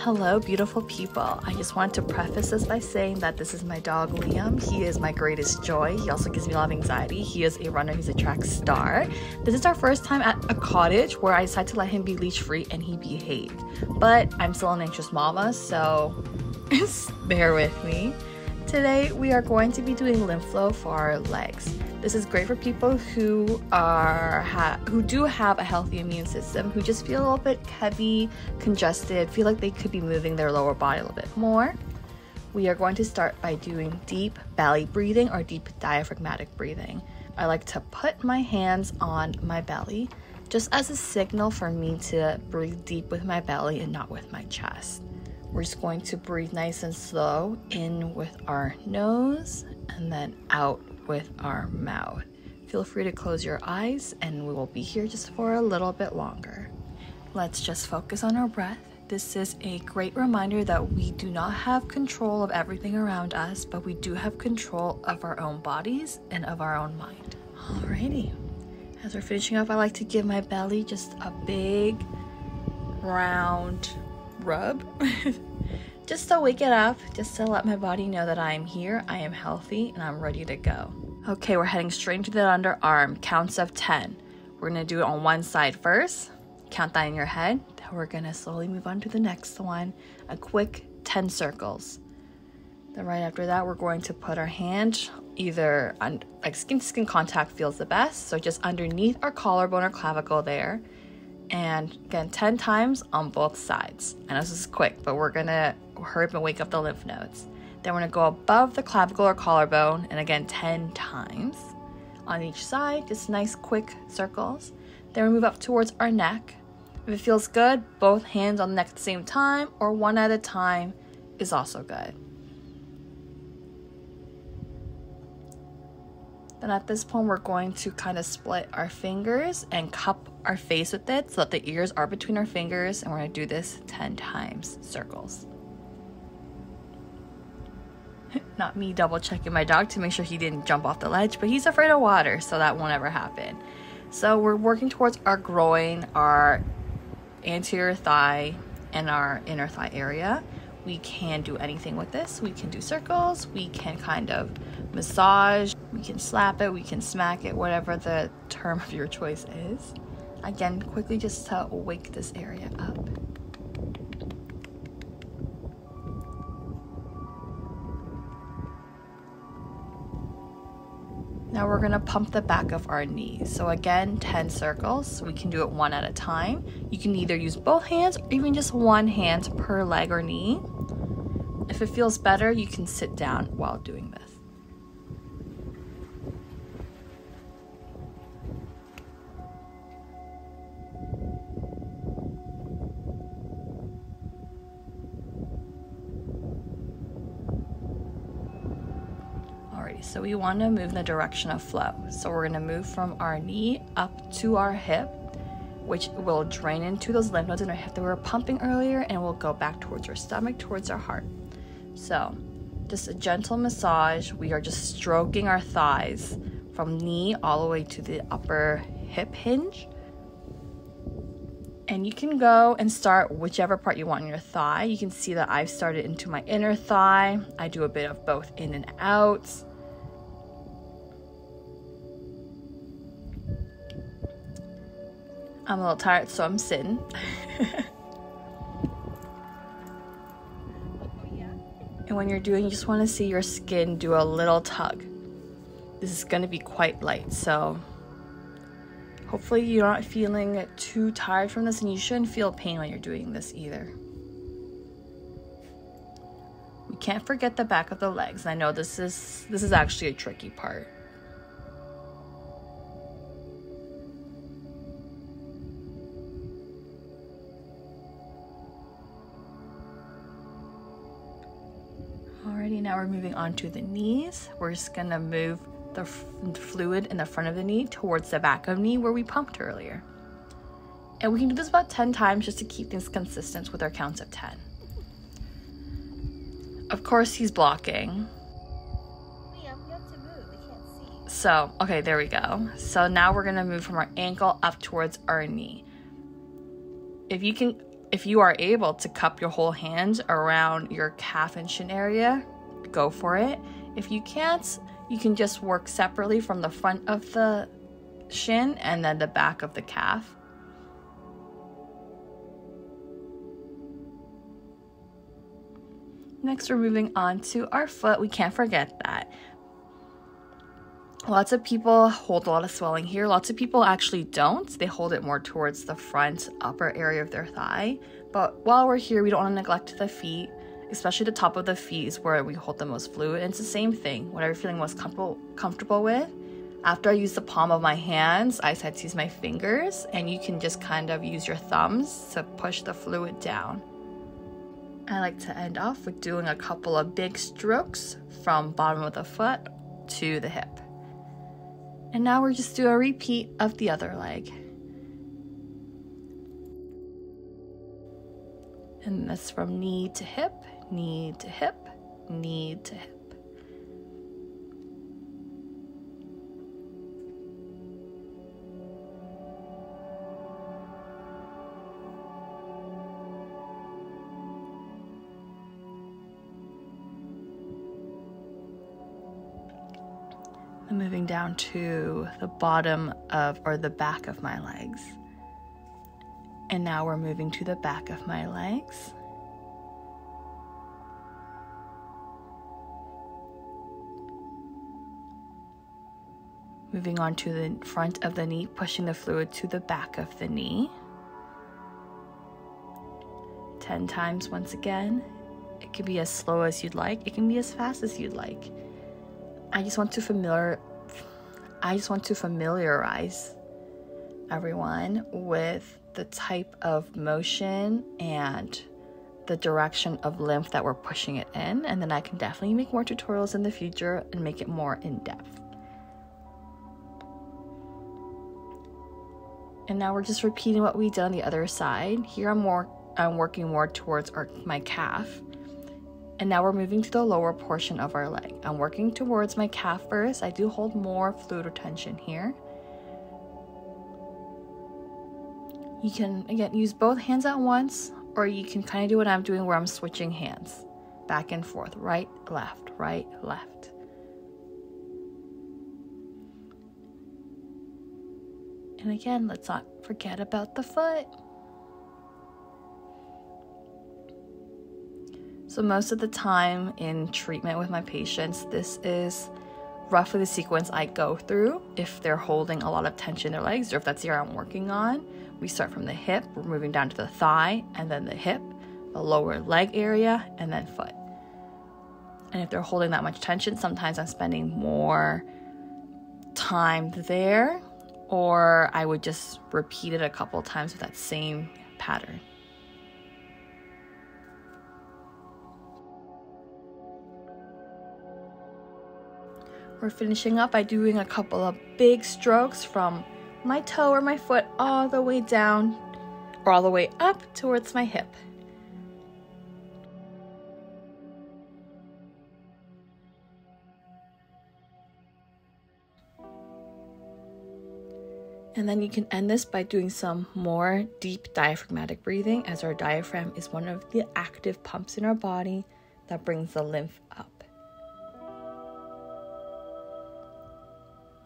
Hello, beautiful people. I just wanted to preface this by saying that this is my dog, Liam. He is my greatest joy. He also gives me a lot of anxiety. He is a runner. He's a track star. This is our first time at a cottage where I decided to let him be leash-free, and he behaved. But I'm still an anxious mama, so bear with me. Today, we are going to be doing lymph flow for our legs. This is great for people who do have a healthy immune system, who just feel a little bit heavy, congested, feel like they could be moving their lower body a little bit more. We are going to start by doing deep belly breathing or deep diaphragmatic breathing. I like to put my hands on my belly just as a signal for me to breathe deep with my belly and not with my chest. We're just going to breathe nice and slow in with our nose and then out with our mouth. Feel free to close your eyes and we will be here just for a little bit longer. Let's just focus on our breath. This is a great reminder that we do not have control of everything around us, but we do have control of our own bodies and of our own mind. Alrighty, as we're finishing up, I like to give my belly just a big round rub just to wake it up, just to let my body know that I am here, I am healthy, and I'm ready to go. Okay, we're heading straight into the underarm, counts of 10. We're gonna do it on one side first, count that in your head, then we're gonna slowly move on to the next one, a quick 10 circles. Then right after that, we're going to put our hand either on, like skin to skin contact feels the best, so just underneath our collarbone or clavicle there. And again, 10 times on both sides. I know this is quick, but we're gonna hurry up and wake up the lymph nodes. Then we're gonna go above the clavicle or collarbone, and again, 10 times on each side, just nice quick circles. Then we move up towards our neck. If it feels good, both hands on the neck at the same time, or one at a time is also good. Then at this point, we're going to kind of split our fingers and cup our face with it so that the ears are between our fingers, and we're going to do this 10 times, circles. Not me double checking my dog to make sure he didn't jump off the ledge, but he's afraid of water, so that won't ever happen. So we're working towards our groin, our anterior thigh, and our inner thigh area. We can do anything with this. We can do circles, we can kind of massage, we can slap it, we can smack it, whatever the term of your choice is. Again, quickly just to wake this area up. Now we're gonna pump the back of our knees. So again, 10 circles. We can do it one at a time. You can either use both hands or even just one hand per leg or knee. If it feels better, you can sit down while doing this. Alrighty, so we want to move in the direction of flow. So we're going to move from our knee up to our hip, which will drain into those lymph nodes in our hip that we were pumping earlier, and we'll go back towards our stomach, towards our heart. So just a gentle massage. We are just stroking our thighs from knee all the way to the upper hip hinge. And you can go and start whichever part you want in your thigh. You can see that I've started into my inner thigh. I do a bit of both in and out. I'm a little tired, so I'm sitting. And when you're doing, you just want to see your skin do a little tug. This is going to be quite light, so hopefully you're not feeling too tired from this, and you shouldn't feel pain when you're doing this either. We can't forget the back of the legs. And I know this is actually a tricky part. Alrighty, now we're moving on to the knees. We're just gonna move the fluid in the front of the knee towards the back of the knee where we pumped earlier. And we can do this about 10 times just to keep things consistent with our counts of 10. Of course, he's blocking. Liam, you have to move. We can't see. So, okay, there we go. So now we're gonna move from our ankle up towards our knee. If you can if you are able to cup your whole hand around your calf and shin area, go for it. If you can't, you can just work separately from the front of the shin and then the back of the calf. Next, we're moving on to our foot. We can't forget that. Lots of people hold a lot of swelling here. Lots of people actually don't. They hold it more towards the front upper area of their thigh. But while we're here, we don't want to neglect the feet, especially the top of the feet is where we hold the most fluid. And it's the same thing, whatever you're feeling most comfortable with. After I use the palm of my hands, I decided to use my fingers, and you can just kind of use your thumbs to push the fluid down. I like to end off with doing a couple of big strokes from bottom of the foot to the hip. And now we're just doing a repeat of the other leg. And that's from knee to hip, knee to hip, knee to hip. I'm moving down to the bottom of, or the back of my legs. And now we're moving to the back of my legs. Moving on to the front of the knee, pushing the fluid to the back of the knee. 10 times once again. It can be as slow as you'd like. It can be as fast as you'd like. I just want to familiarize everyone with the type of motion and the direction of lymph that we're pushing it in, and then I can definitely make more tutorials in the future and make it more in-depth. And now we're just repeating what we did on the other side. Here I'm working more towards my calf. And now we're moving to the lower portion of our leg. I'm working towards my calf first. I do hold more fluid retention here. You can, again, use both hands at once, or you can kind of do what I'm doing where I'm switching hands back and forth, right, left, right, left. And again, let's not forget about the foot. So most of the time in treatment with my patients, this is roughly the sequence I go through if they're holding a lot of tension in their legs, or if that's the area I'm working on. We start from the hip, we're moving down to the thigh, and then the hip, the lower leg area, and then foot. And if they're holding that much tension, sometimes I'm spending more time there, or I would just repeat it a couple times with that same pattern. We're finishing up by doing a couple of big strokes from my toe or my foot all the way down or all the way up towards my hip. And then you can end this by doing some more deep diaphragmatic breathing, as our diaphragm is one of the active pumps in our body that brings the lymph up.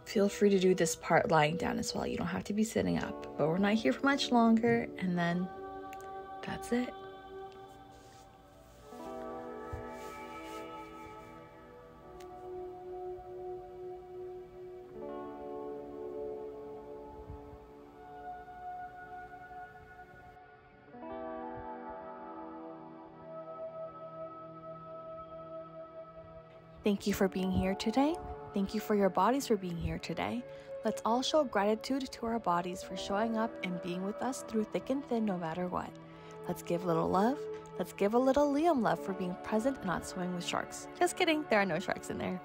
Feel free to do this part lying down as well. You don't have to be sitting up, but we're not here for much longer, and then that's it. Thank you for being here today. Thank you for your bodies for being here today. Let's all show gratitude to our bodies for showing up and being with us through thick and thin no matter what. Let's give a little love. Let's give a little Liam love for being present and not swimming with sharks. Just kidding, there are no sharks in there.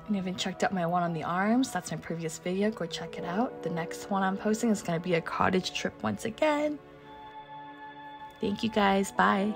And you haven't checked out my one on the arms, that's my previous video, go check it out. The next one I'm posting is going to be a cottage trip once again. Thank you guys, bye.